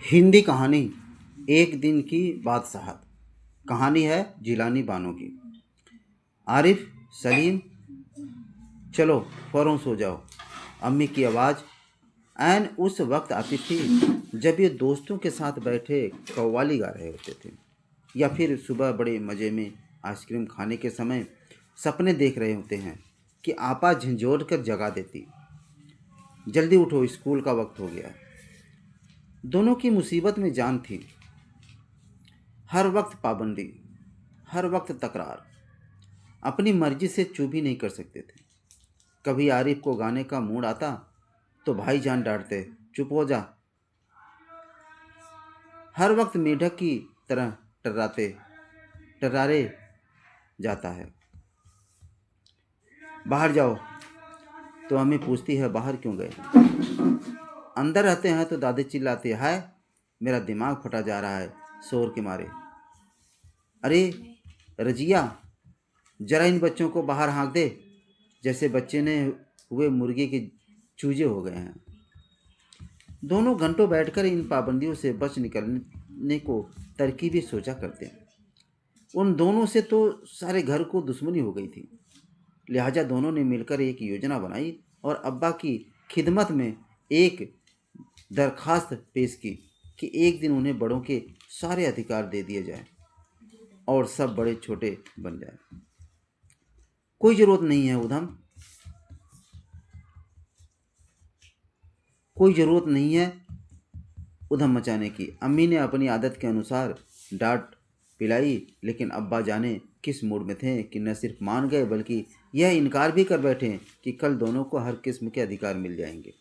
हिंदी कहानी एक दिन की बादशाहत। कहानी है जिलानी बानो की। आरिफ, सलीम, चलो फ़ौरन सो जाओ। अम्मी की आवाज़ ऐन उस वक्त आती थी जब ये दोस्तों के साथ बैठे कव्वाली गा रहे होते थे, या फिर सुबह बड़े मज़े में आइसक्रीम खाने के समय सपने देख रहे होते हैं कि आपा झंझोड़ कर जगा देती, जल्दी उठो स्कूल का वक्त हो गया। दोनों की मुसीबत में जान थी। हर वक्त पाबंदी, हर वक्त तकरार, अपनी मर्जी से चुप भी नहीं कर सकते थे। कभी आरिफ को गाने का मूड आता तो भाईजान डांटते, चुप हो जा। हर वक्त मेढक की तरह टर्रारे जाता है, बाहर जाओ। तो अम्मी पूछती है, बाहर क्यों गए? अंदर रहते हैं तो दादी चिल्लाती है, मेरा दिमाग फटा जा रहा है शोर के मारे। अरे रजिया, जरा इन बच्चों को बाहर हाँक दे, जैसे बच्चे ने हुए मुर्गे के चूजे हो गए हैं। दोनों घंटों बैठकर इन पाबंदियों से बच निकलने को तरकीबें सोचा करते हैं। उन दोनों से तो सारे घर को दुश्मनी हो गई थी। लिहाजा दोनों ने मिलकर एक योजना बनाई और अब्बा की खिदमत में एक दरखास्त पेश की कि एक दिन उन्हें बड़ों के सारे अधिकार दे दिए जाए और सब बड़े छोटे बन जाए। कोई ज़रूरत नहीं है उधम, कोई ज़रूरत नहीं है उधम मचाने की। अम्मी ने अपनी आदत के अनुसार डांट पिलाई, लेकिन अब्बा जाने किस मूड में थे कि न सिर्फ मान गए बल्कि यह इनकार भी कर बैठे कि कल दोनों को हर किस्म के अधिकार मिल जाएंगे।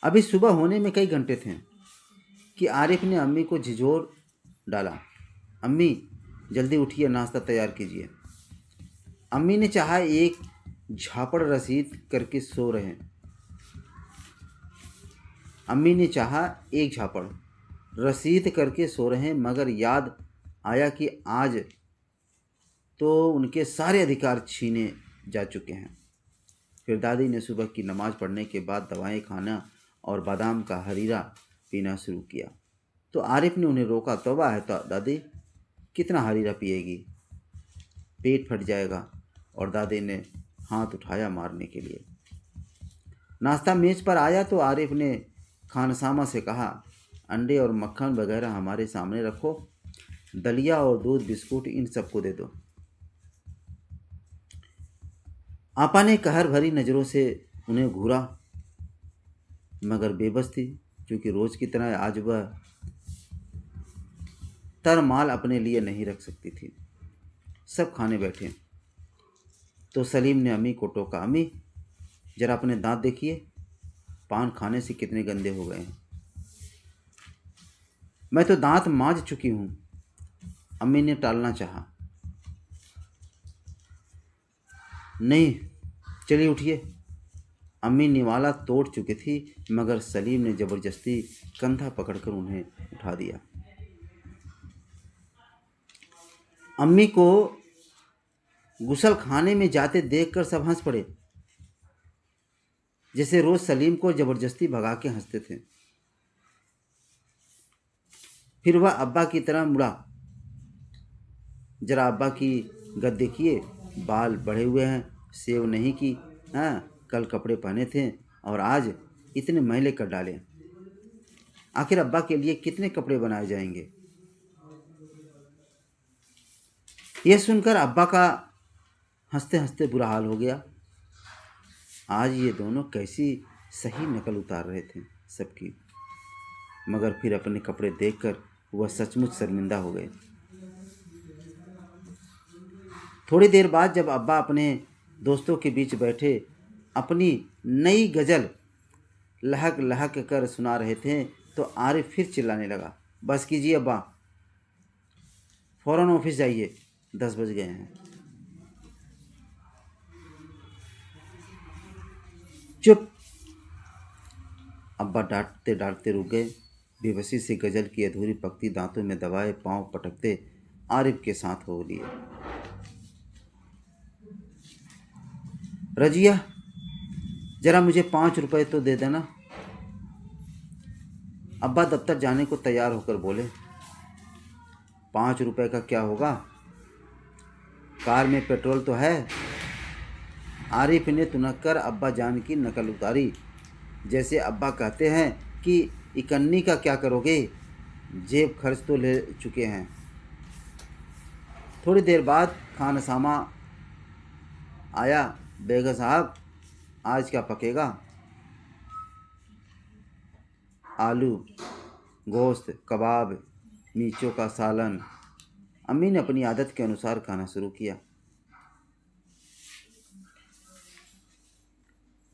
अभी सुबह होने में कई घंटे थे कि आरिफ ने अम्मी को झिझोर डाला, अम्मी जल्दी उठिए, नाश्ता तैयार कीजिए। अम्मी ने चाहा एक झापड़ रसीद करके सो रहे अम्मी ने चाहा एक झापड़ रसीद करके सो रहे, मगर याद आया कि आज तो उनके सारे अधिकार छीने जा चुके हैं। फिर दादी ने सुबह की नमाज पढ़ने के बाद दवाएं खाना और बादाम का हरीरा पीना शुरू किया। तो आरिफ ने उन्हें रोका, तौबा है तो दादी, कितना हरीरा पिएगी, पेट फट जाएगा। और दादी ने हाथ उठाया मारने के लिए। नाश्ता मेज पर आया तो आरिफ ने खानसामा से कहा, अंडे और मक्खन वगैरह हमारे सामने रखो, दलिया और दूध बिस्कुट इन सबको दे दो। आपा ने कहर भरी नज़रों से उन्हें घूरा, मगर बेबस थी, क्योंकि रोज़ की तरह आज वह तरमाल अपने लिए नहीं रख सकती थी। सब खाने बैठे तो सलीम ने अम्मी को टोका, अम्मी जरा अपने दांत देखिए, पान खाने से कितने गंदे हो गए हैं। मैं तो दांत मांज चुकी हूँ, अम्मी ने टालना चाहा। नहीं, चलिए उठिए। अम्मी निवाला तोड़ चुकी थी, मगर सलीम ने ज़बरदस्ती कंधा पकड़कर उन्हें उठा दिया। अम्मी को गुसल खाने में जाते देखकर सब हंस पड़े, जैसे रोज सलीम को ज़बरदस्ती भगा के हंसते थे। फिर वह अब्बा की तरह मुड़ा, जरा अब्बा की गद देखिए, बाल बढ़े हुए हैं, सेव नहीं की, कल कपड़े पहने थे और आज इतने मैले कर डाले। आखिर अब्बा के लिए कितने कपड़े बनाए जाएंगे? यह सुनकर अब्बा का हंसते हंसते बुरा हाल हो गया। आज ये दोनों कैसी सही नकल उतार रहे थे सबकी, मगर फिर अपने कपड़े देखकर वह सचमुच शर्मिंदा हो गए। थोड़ी देर बाद जब अब्बा अपने दोस्तों के बीच बैठे अपनी नई गज़ल लहक लहक कर सुना रहे थे तो आरिफ फिर चिल्लाने लगा, बस कीजिए अब्बा, फ़ौरन ऑफिस जाइए, 10 बज गए हैं। चुप! अब्बा डांटते डांटते रुक गए। बेबसी से गज़ल की अधूरी पक्ति दांतों में दबाए पांव पटकते आरिफ के साथ हो लिए। रजिया, जरा मुझे 5 रुपए तो दे देना। अब्बा दफ्तर जाने को तैयार होकर बोले, 5 रुपए का क्या होगा, कार में पेट्रोल तो है। आरिफ ने तुनक कर अब्बा जान की नकल उतारी, जैसे अब्बा कहते हैं कि इकन्नी का क्या करोगे, जेब खर्च तो ले चुके हैं। थोड़ी देर बाद खानसामा आया, बेगा साहब आज क्या पकेगा। आलू, गोश्त, कबाब, मीचों का सालन। अम्मी ने अपनी आदत के अनुसार खाना शुरू किया।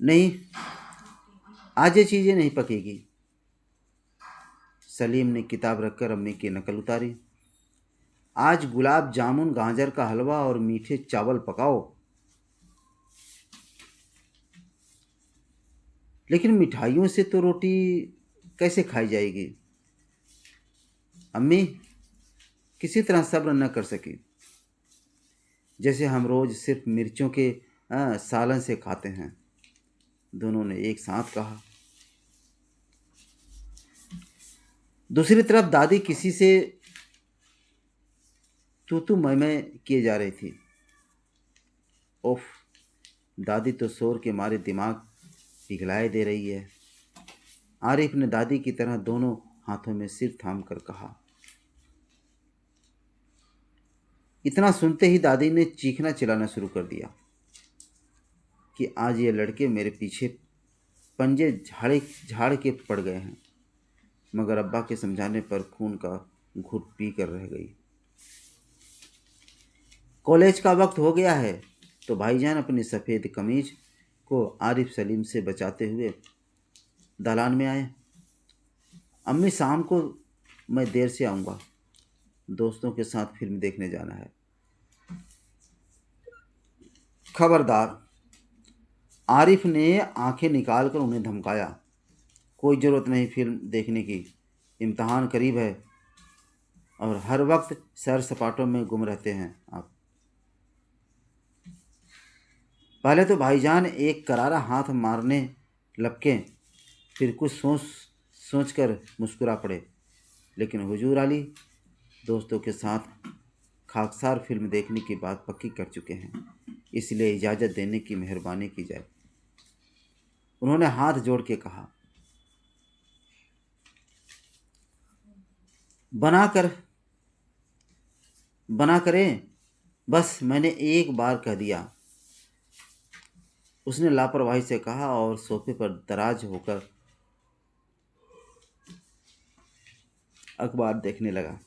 नहीं, आज ये चीज़ें नहीं पकेगी। सलीम ने किताब रखकर अम्मी की नकल उतारी। आज गुलाब जामुन, गाजर का हलवा और मीठे चावल पकाओ। लेकिन मिठाइयों से तो रोटी कैसे खाई जाएगी। अम्मी किसी तरह सब्र न कर सकी। जैसे हम रोज सिर्फ मिर्चों के सालन से खाते हैं, दोनों ने एक साथ कहा। दूसरी तरफ दादी किसी से तू मैं किए जा रही थी। ओफ, दादी तो शोर के मारे दिमाग पिघलाए दे रही है। आरिफ ने दादी की तरह दोनों हाथों में सिर थाम कर कहा। इतना सुनते ही दादी ने चीखना चिल्लाना शुरू कर दिया कि आज ये लड़के मेरे पीछे पंजे झाड़ के पड़ गए हैं। मगर अब्बा के समझाने पर खून का घुट पी कर रह गई। कॉलेज का वक्त हो गया है तो भाईजान अपनी सफ़ेद कमीज को आरिफ सलीम से बचाते हुए दालान में आए। अम्मी, शाम को मैं देर से आऊँगा, दोस्तों के साथ फिल्म देखने जाना है। खबरदार, आरिफ ने आंखें निकालकर उन्हें धमकाया। कोई ज़रूरत नहीं फिल्म देखने की, इम्तहान करीब है और हर वक्त सैर सपाटों में गुम रहते हैं आप। पहले तो भाईजान एक करारा हाथ मारने लपके, फिर कुछ सोच कर मुस्कुरा पड़े। लेकिन हुजूर अली दोस्तों के साथ खाकसार फिल्म देखने की बात पक्की कर चुके हैं, इसलिए इजाज़त देने की मेहरबानी की जाए। उन्होंने हाथ जोड़ के कहा। बना करें, बस मैंने एक बार कह दिया, उसने लापरवाही से कहा और सोफे पर दराज होकर अखबार देखने लगा।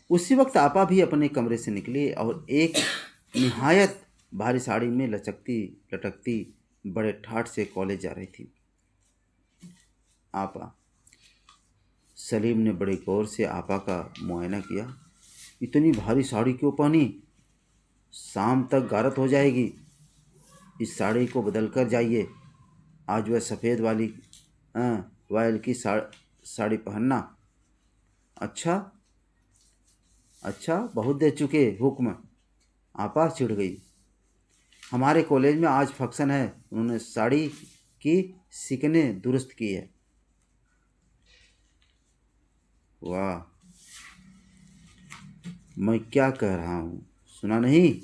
उसी वक्त आपा भी अपने कमरे से निकली और एक निहायत भारी साड़ी में लटकती बड़े ठाठ से कॉलेज जा रही थी। आपा, सलीम ने बड़े गौर से आपा का मुआयना किया। इतनी भारी साड़ी क्यों पहनी, शाम तक गारत हो जाएगी। इस साड़ी को बदल कर जाइए, आज वह सफ़ेद वाली वायल की साड़ी पहनना। अच्छा, बहुत दे चुके हुक्म। आपा चिढ़ गई। हमारे कॉलेज में आज फंक्शन है, उन्होंने साड़ी की सिकनें दुरुस्त की है। वाह, मैं क्या कह रहा हूँ, सुना नहीं?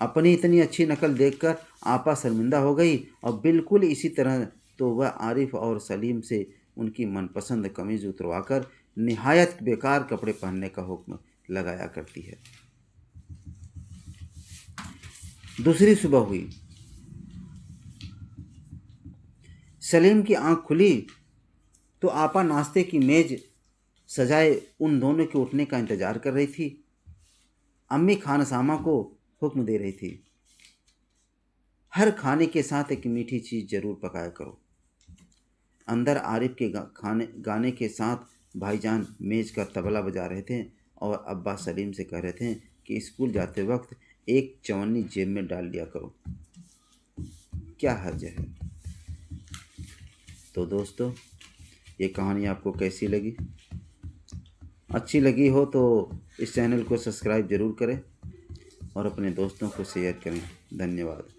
अपनी इतनी अच्छी नकल देखकर आपा शर्मिंदा हो गई और बिल्कुल इसी तरह तो वह आरिफ और सलीम से उनकी मनपसंद कमीज उतरवाकर निहायत बेकार कपड़े पहनने का हुक्म लगाया करती है। दूसरी सुबह हुई। सलीम की आंख खुली तो आपा नाश्ते की मेज सजाए उन दोनों के उठने का इंतजार कर रही थी। अम्मी खानसामा को हुक्म दे रही थी, हर खाने के साथ एक मीठी चीज़ जरूर पकाया करो। अंदर आरिफ के गाने के साथ भाईजान मेज का तबला बजा रहे थे और अब्बा सलीम से कह रहे थे कि स्कूल जाते वक्त एक चवन्नी जेब में डाल लिया करो, क्या हर्ज है। तो दोस्तों, ये कहानी आपको कैसी लगी? अच्छी लगी हो तो इस चैनल को सब्सक्राइब ज़रूर करें और अपने दोस्तों को शेयर करें। धन्यवाद।